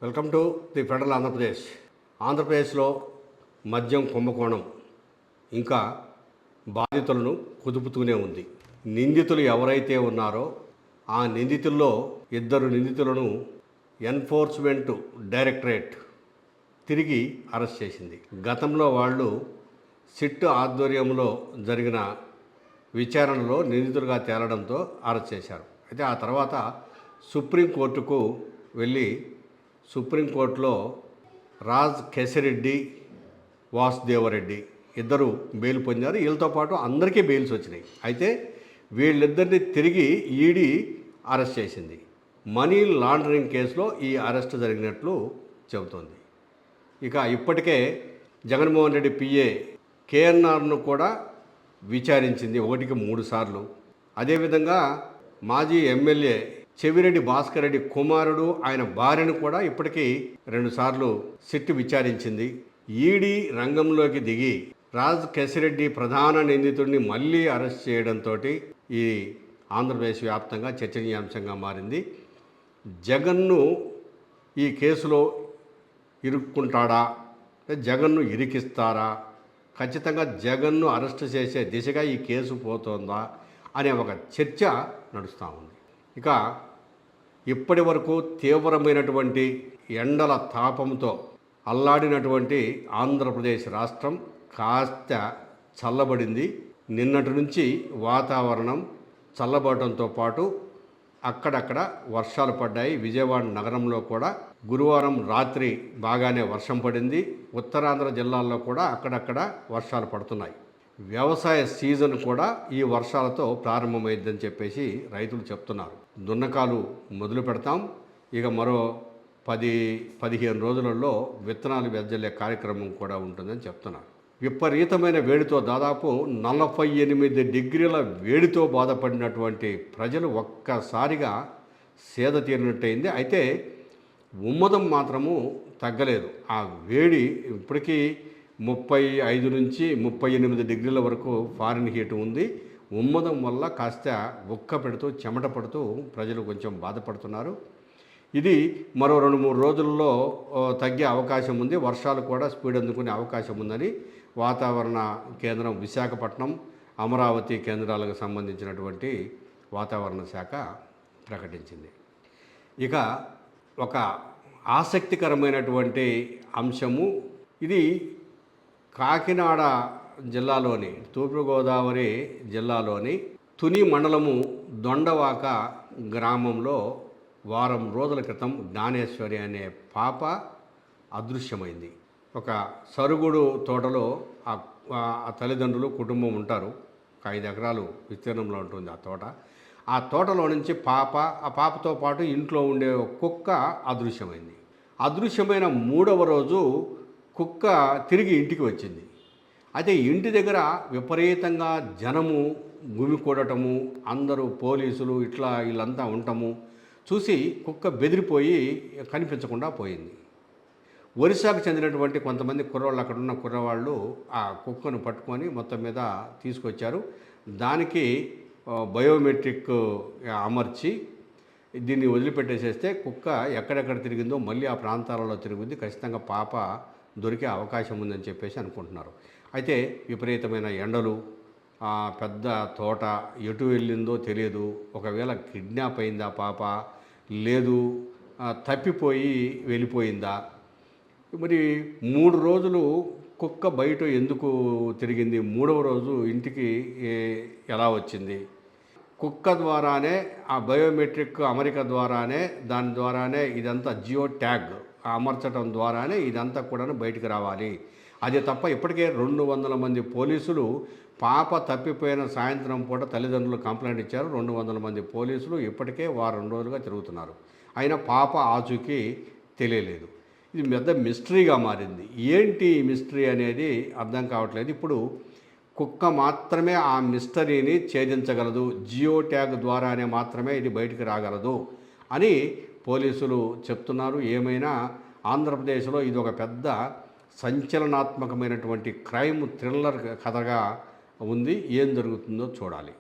Welcome to the federal Andhra Pradesh. ఆంధ్రప్రదేశ్లో మద్యం కుంభకోణం ఇంకా బాధితులను కుదుపుతూనే ఉంది. నిందితులు ఎవరైతే ఉన్నారో ఆ నిందితుల్లో 2 నిందితులను ఎన్ఫోర్స్మెంట్ డైరెక్టరేట్ తిరిగి అరెస్ట్ చేసింది. గతంలో వాళ్ళు సిట్ ఆధ్వర్యంలో జరిగిన విచారణలో నిందితులుగా తేలడంతో అరెస్ట్ చేశారు. అయితే ఆ తర్వాత సుప్రీంకోర్టుకు వెళ్ళి సుప్రీంకోర్టులో రాజ్ కేశిరెడ్డి, వాసుదేవరెడ్డి ఇద్దరు బెయిల్ పొందారు. వీళ్ళతో పాటు అందరికీ బెయిల్స్ వచ్చినాయి. అయితే వీళ్ళిద్దరిని తిరిగి ఈడీ అరెస్ట్ చేసింది. మనీ లాండరింగ్ కేసులో ఈ అరెస్ట్ జరిగినట్లు చెబుతోంది. ఇక ఇప్పటికే జగన్మోహన్ రెడ్డి పిఏ కేఎన్ఆర్ను కూడా విచారించింది 1కి 3 సార్లు. అదేవిధంగా మాజీ ఎమ్మెల్యే చెవిరెడ్డి భాస్కర్ రెడ్డి కుమారుడు ఆయన భార్యను కూడా ఇప్పటికీ 2 సార్లు సిట్ విచారించింది. ఈడీ రంగంలోకి దిగి రాజ్ కేశిరెడ్డి ప్రధాన నిందితుడిని మళ్ళీ అరెస్ట్ చేయడంతో ఈ ఆంధ్రప్రదేశ్ వ్యాప్తంగా చర్చనీయాంశంగా మారింది. జగన్ను ఈ కేసులో ఇరుక్కుంటాడా, జగన్ను ఇరికిస్తారా, ఖచ్చితంగా జగన్ను అరెస్ట్ చేసే దిశగా ఈ కేసు పోతోందా అనే ఒక చర్చ నడుస్తూ ఉంది. ఇక ఇప్పటి వరకు తీవ్రమైనటువంటి ఎండల తాపంతో అల్లాడినటువంటి ఆంధ్రప్రదేశ్ రాష్ట్రం కాస్త చల్లబడింది. నిన్నటి నుంచి వాతావరణం చల్లబడటంతో పాటు అక్కడక్కడ వర్షాలు పడ్డాయి. విజయవాడ నగరంలో కూడా గురువారం రాత్రి బాగానే వర్షం పడింది. ఉత్తరాంధ్ర జిల్లాల్లో కూడా అక్కడక్కడ వర్షాలు పడుతున్నాయి. వ్యవసాయ సీజన్ కూడా ఈ వర్షాలతో ప్రారంభమైందని చెప్పేసి రైతులు చెప్తున్నారు. దున్నకాలు మొదలు పెడతాం, ఇక మరో 10-15 రోజులలో విత్తనాలు వెదజల్లే కార్యక్రమం కూడా ఉంటుందని చెప్తున్నారు. విపరీతమైన వేడితో దాదాపు 48 డిగ్రీల వేడితో బాధపడినటువంటి ప్రజలు ఒక్కసారిగా సేద తీరినట్టయింది. అయితే ఉమ్మదం మాత్రము తగ్గలేదు. ఆ వేడి ఇప్పటికీ 35 నుంచి 38 డిగ్రీల వరకు ఫారెన్ హీట్ ఉంది. ఉమ్మదం వల్ల కాస్త ఉక్క పెడుతూ చెమట పడుతూ ప్రజలు కొంచెం బాధపడుతున్నారు. ఇది మరో 2-3 రోజుల్లో తగ్గే అవకాశం ఉంది. వర్షాలు కూడా స్పీడ్ అందుకునే అవకాశం ఉందని వాతావరణ కేంద్రం విశాఖపట్నం, అమరావతి కేంద్రాలకు సంబంధించినటువంటి వాతావరణ శాఖ ప్రకటించింది. ఇక ఒక ఆసక్తికరమైనటువంటి అంశము ఇది కాకినాడ జిల్లాలోని, తూర్పుగోదావరి జిల్లాలోని తుని మండలము దొండవాక గ్రామంలో వారం రోజుల క్రితం జ్ఞానేశ్వరి అనే పాప అదృశ్యమైంది. ఒక సరుగుడు తోటలో ఆ తల్లిదండ్రులు కుటుంబం ఉంటారు. ఒక 5 ఎకరాలు విస్తీర్ణంలో ఉంటుంది ఆ తోట. ఆ తోటలో నుంచి ఆ పాపతో పాటు ఇంట్లో ఉండే కుక్క అదృశ్యమైంది. అదృశ్యమైన 3వ రోజు కుక్క తిరిగి ఇంటికి వచ్చింది. అయితే ఇంటి దగ్గర విపరీతంగా జనము గుమికూడటము, అందరూ పోలీసులు ఇట్లా వీళ్ళంతా ఉండటము చూసి కుక్క బెదిరిపోయి కనిపించకుండా పోయింది. ఒరిస్సాకు చెందినటువంటి కొంతమంది కుర్రవాళ్ళు, అక్కడ ఉన్న కుర్రవాళ్ళు ఆ కుక్కను పట్టుకొని మొత్తం మీద తీసుకొచ్చారు. దానికి బయోమెట్రిక్ అమర్చి దీన్ని వదిలిపెట్టేసేస్తే కుక్క ఎక్కడెక్కడ తిరిగిందో మళ్ళీ ఆ ప్రాంతాలలో తిరుగుద్ది. ఖచ్చితంగా పాప దొరికే అవకాశం ఉందని చెప్పేసి అనుకుంటున్నారు. అయితే విపరీతమైన ఎండలు, పెద్ద తోట, ఎటు వెళ్ళిందో తెలియదు. ఒకవేళ కిడ్నాప్ అయిందా పాప, లేదు తప్పిపోయి వెళ్ళిపోయిందా, మరి 3 రోజులు కుక్క బయట ఎందుకు తిరిగింది, 3వ రోజు ఇంటికి ఎలా వచ్చింది? కుక్క ద్వారానే, ఆ బయోమెట్రిక్ అమరిక ద్వారానే, దాని ద్వారానే ఇదంతా జియో ట్యాగ్ అమర్చడం ద్వారానే ఇదంతా కూడా బయటికి రావాలి. అది తప్ప ఇప్పటికే 200 మంది పోలీసులు పాప తప్పిపోయిన సాయంత్రం పూట తల్లిదండ్రులు కంప్లైంట్ ఇచ్చారు. 200 మంది పోలీసులు ఇప్పటికే వారం రోజులుగా తిరుగుతున్నారు. అయినా పాప ఆచూకీ తెలియలేదు. ఇది పెద్ద మిస్టరీగా మారింది. ఏంటి మిస్టరీ అనేది అర్థం కావట్లేదు. ఇప్పుడు కుక్క మాత్రమే ఆ మిస్టరీని ఛేదించగలదు, జియో ట్యాగ్ ద్వారానే మాత్రమే ఇది బయటికి రాగలదు అని పోలీసులు చెప్తున్నారు. ఏమైనా ఆంధ్రప్రదేశ్లో ఇది ఒక పెద్ద సంచలనాత్మకమైనటువంటి క్రైమ్ థ్రిల్లర్ కథగా ఉంది. ఏం జరుగుతుందో చూడాలి.